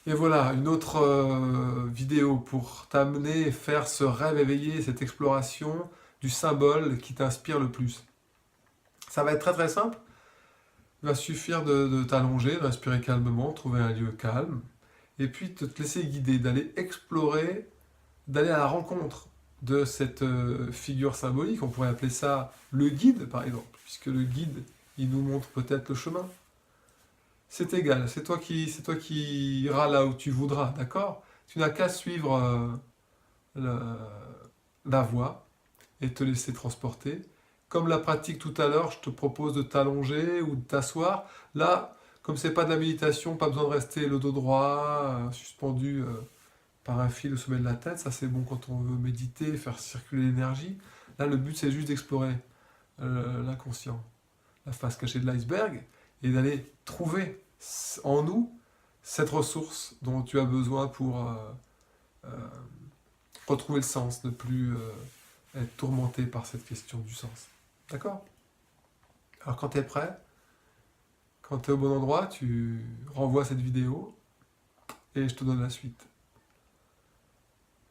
Et voilà, une autre vidéo pour t'amener et faire ce rêve éveillé, cette exploration du symbole qui t'inspire le plus. Ça va être très très simple. Il va suffire de t'allonger, de respirer calmement, trouver un lieu calme, et puis de te laisser guider, d'aller explorer, d'aller à la rencontre de cette figure symbolique. On pourrait appeler ça le guide, par exemple, puisque le guide, il nous montre peut-être le chemin. C'est égal, c'est toi qui iras là où tu voudras, d'accord? Tu n'as qu'à suivre la voie et te laisser transporter. Comme la pratique tout à l'heure, je te propose de t'allonger ou de t'asseoir. Là, comme c'est pas de la méditation, pas besoin de rester le dos droit, suspendu par un fil au sommet de la tête. Ça, c'est bon quand on veut méditer, faire circuler l'énergie. Là, le but, c'est juste d'explorer l'inconscient, la face cachée de l'iceberg, et d'aller trouver en nous cette ressource dont tu as besoin pour euh, retrouver le sens, ne plus être tourmenté par cette question du sens. D'accord? Alors quand tu es prêt, quand tu es au bon endroit, tu renvoies cette vidéo et je te donne la suite.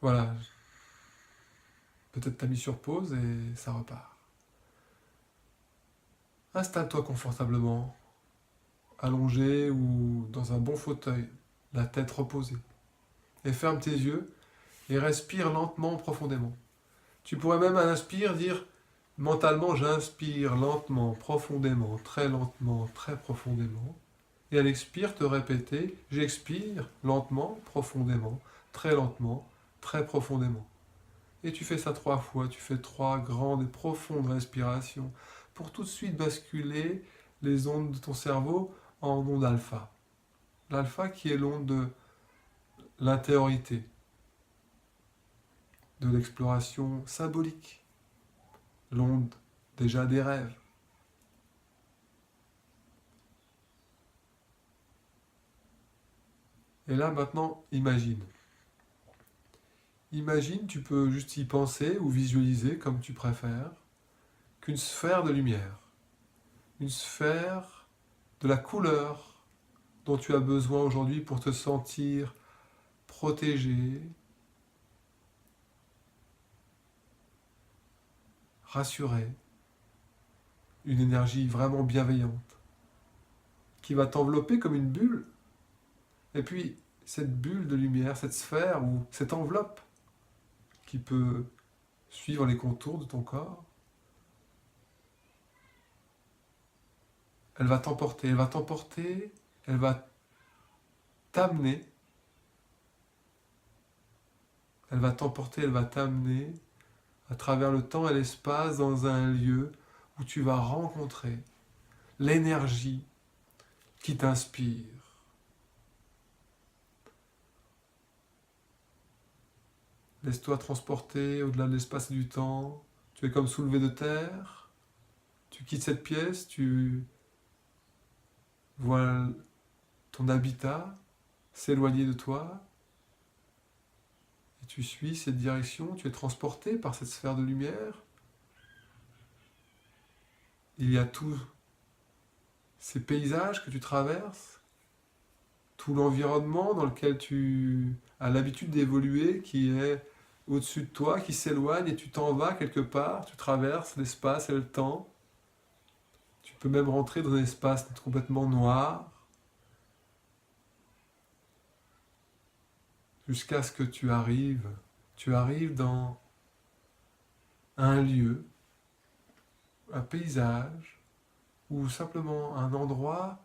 Voilà, peut-être t'as mis sur pause et ça repart. Installe-toi confortablement, allongé ou dans un bon fauteuil, la tête reposée. Et ferme tes yeux et respire lentement, profondément. Tu pourrais même à l'inspire dire mentalement j'inspire lentement, profondément, très lentement, très profondément. Et à l'expire te répéter j'expire lentement, profondément, très profondément. Et tu fais ça 3 fois, tu fais 3 grandes et profondes respirations pour tout de suite basculer les ondes de ton cerveau en onde alpha. L'alpha qui est l'onde de l'intériorité, de l'exploration symbolique, l'onde déjà des rêves. Et là maintenant, imagine. Imagine, tu peux juste y penser ou visualiser comme tu préfères, qu'une sphère de lumière, une sphère de la couleur dont tu as besoin aujourd'hui pour te sentir protégé, rassuré, une énergie vraiment bienveillante qui va t'envelopper comme une bulle. Et puis, cette bulle de lumière, cette sphère ou cette enveloppe qui peut suivre les contours de ton corps, elle va t'amener, elle va t'amener à travers le temps et l'espace dans un lieu où tu vas rencontrer l'énergie qui t'inspire. Laisse-toi transporter au-delà de l'espace et du temps. Tu es comme soulevé de terre. Tu quittes cette pièce, tu vois ton habitat s'éloigner de toi. Et tu suis cette direction, tu es transporté par cette sphère de lumière. Il y a tous ces paysages que tu traverses, tout l'environnement dans lequel tu as l'habitude d'évoluer, qui est au-dessus de toi, qui s'éloigne et tu t'en vas quelque part, tu traverses l'espace et le temps. Tu peux même rentrer dans un espace complètement noir, jusqu'à ce que tu arrives dans un lieu, un paysage, ou simplement un endroit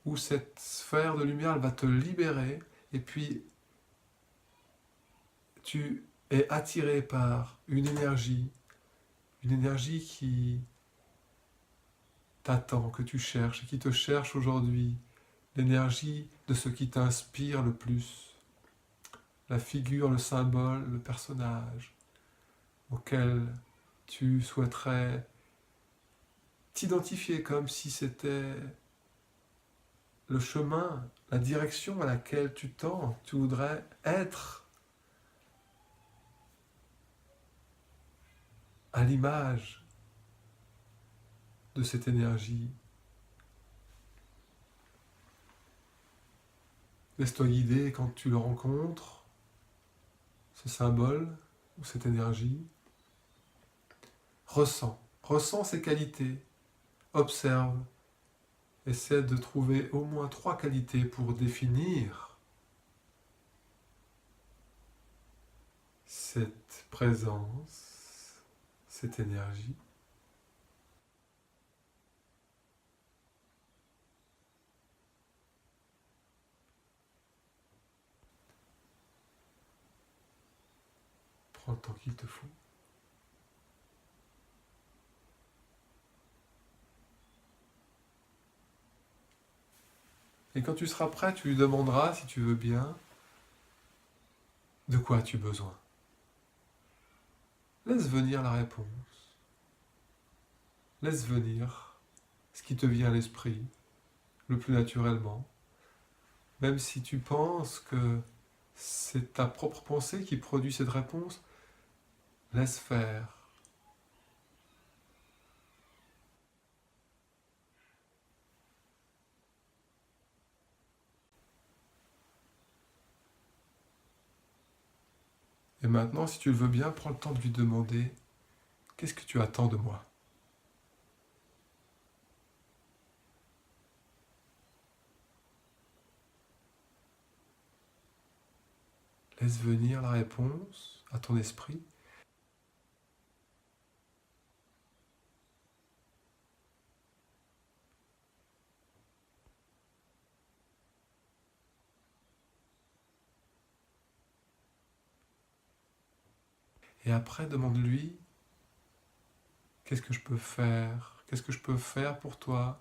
où cette sphère de lumière elle va te libérer, et puis tu es attiré par une énergie qui t'attend, que tu cherches, et qui te cherche aujourd'hui, l'énergie de ce qui t'inspire le plus, la figure, le symbole, le personnage auquel tu souhaiterais t'identifier comme si c'était le chemin, la direction à laquelle tu tends, tu voudrais être à l'image de cette énergie. Laisse-toi guider quand tu le rencontres, ce symbole ou cette énergie. Ressens ses qualités. Observe. Essaie de trouver au moins 3 qualités pour définir cette présence, cette énergie. Prends le temps qu'il te faut. Et quand tu seras prêt, tu lui demanderas, si tu veux bien, de quoi as-tu besoin. Laisse venir la réponse. Laisse venir ce qui te vient à l'esprit, le plus naturellement. Même si tu penses que c'est ta propre pensée qui produit cette réponse, laisse faire. Et maintenant, si tu le veux bien, prends le temps de lui demander « Qu'est-ce que tu attends de moi ?» Laisse venir la réponse à ton esprit. Et après, demande-lui « Qu'est-ce que je peux faire? Qu'est-ce que je peux faire pour toi ?»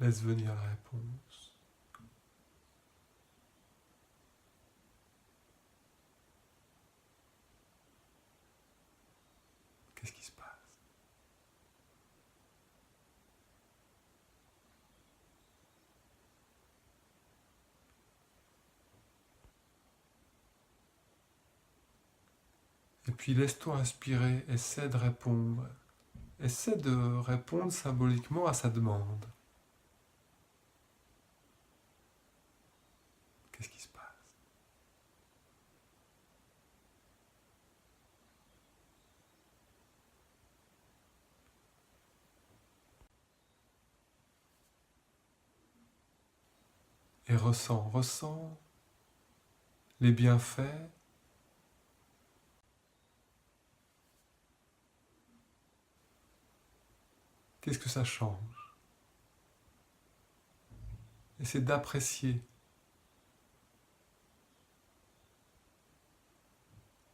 Laisse venir la réponse. Qu'est-ce qui se passe? Et puis laisse-toi inspirer, essaie de répondre. Essaie de répondre symboliquement à sa demande. Qu'est-ce qui se passe? Et ressens les bienfaits. Qu'est-ce que ça change? Essaie d'apprécier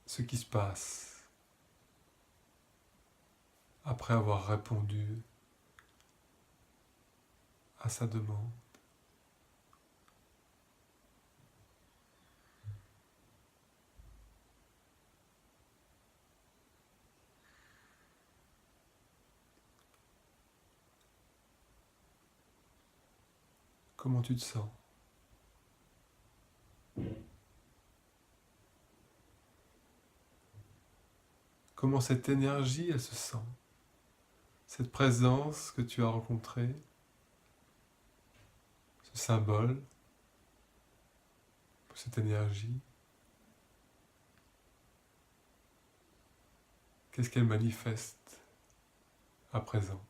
ce qui se passe après avoir répondu à sa demande. Comment tu te sens? Comment cette énergie, elle se sent? Cette présence que tu as rencontrée, ce symbole, cette énergie, qu'est-ce qu'elle manifeste à présent?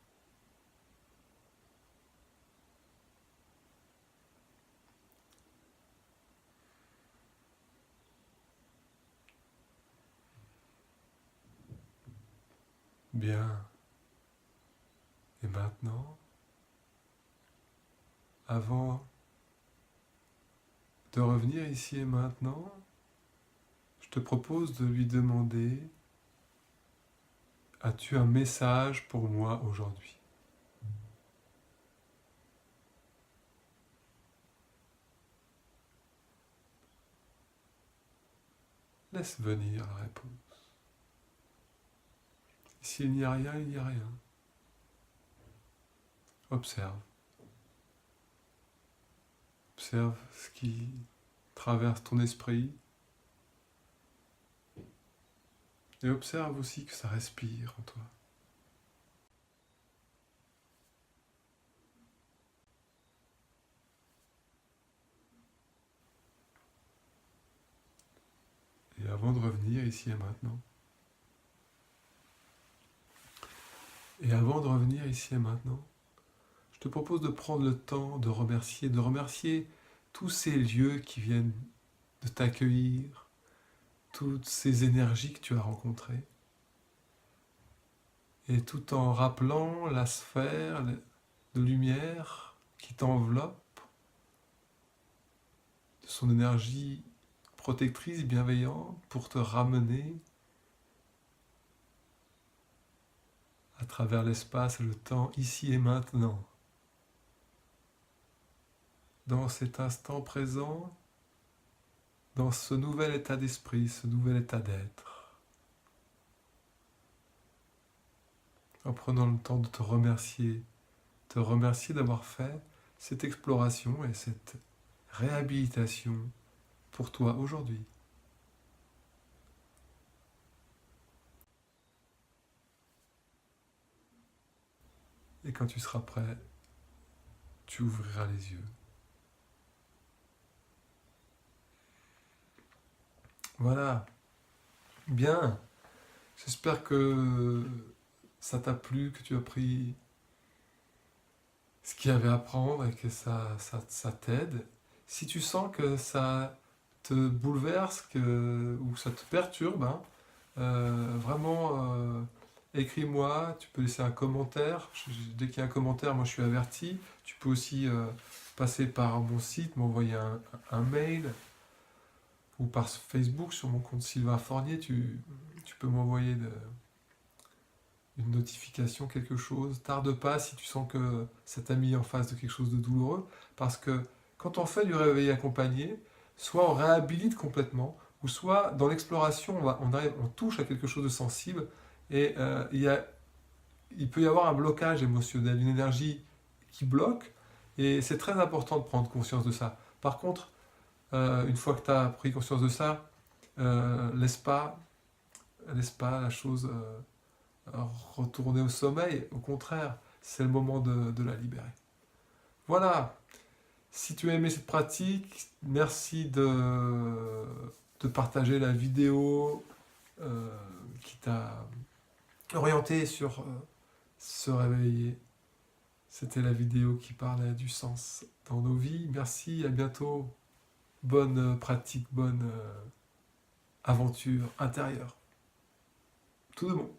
Bien. Et maintenant, avant de revenir ici et maintenant, je te propose de lui demander, as-tu un message pour moi aujourd'hui? Laisse venir la réponse. S'il n'y a rien, il n'y a rien. Observe. Observe ce qui traverse ton esprit. Et observe aussi que ça respire en toi. Et avant de revenir ici et maintenant, je te propose de prendre le temps de remercier tous ces lieux qui viennent de t'accueillir, toutes ces énergies que tu as rencontrées, et tout en rappelant la sphère de lumière qui t'enveloppe, de son énergie protectrice, bienveillante, pour te ramener à travers l'espace et le temps, ici et maintenant, dans cet instant présent, dans ce nouvel état d'esprit, ce nouvel état d'être, en prenant le temps de te remercier d'avoir fait cette exploration et cette réhabilitation pour toi aujourd'hui. Et quand tu seras prêt, tu ouvriras les yeux. Voilà, bien. J'espère que ça t'a plu, que tu as pris ce qu'il y avait à prendre et que ça t'aide. Si tu sens que ça te bouleverse ou ça te perturbe, hein, vraiment, écris-moi, tu peux laisser un commentaire. Dès qu'il y a un commentaire, moi je suis averti. Tu peux aussi passer par mon site, m'envoyer un mail ou par Facebook sur mon compte Sylvain Fornier. Tu peux m'envoyer une notification, quelque chose. Tarde pas si tu sens que ça t'a mis en face de quelque chose de douloureux. Parce que quand on fait du réveil accompagné, soit on réhabilite complètement, ou soit dans l'exploration, on touche à quelque chose de sensible, et il peut y avoir un blocage émotionnel, une énergie qui bloque, et c'est très important de prendre conscience de ça. Par contre, une fois que tu as pris conscience de ça, laisse pas la chose retourner au sommeil. Au contraire, c'est le moment de la libérer. Voilà, si tu as aimé cette pratique, merci de partager la vidéo qui t'a orienté sur se réveiller. C'était la vidéo qui parlait du sens dans nos vies. Merci, à bientôt. Bonne pratique, bonne aventure intérieure. Tout de bon.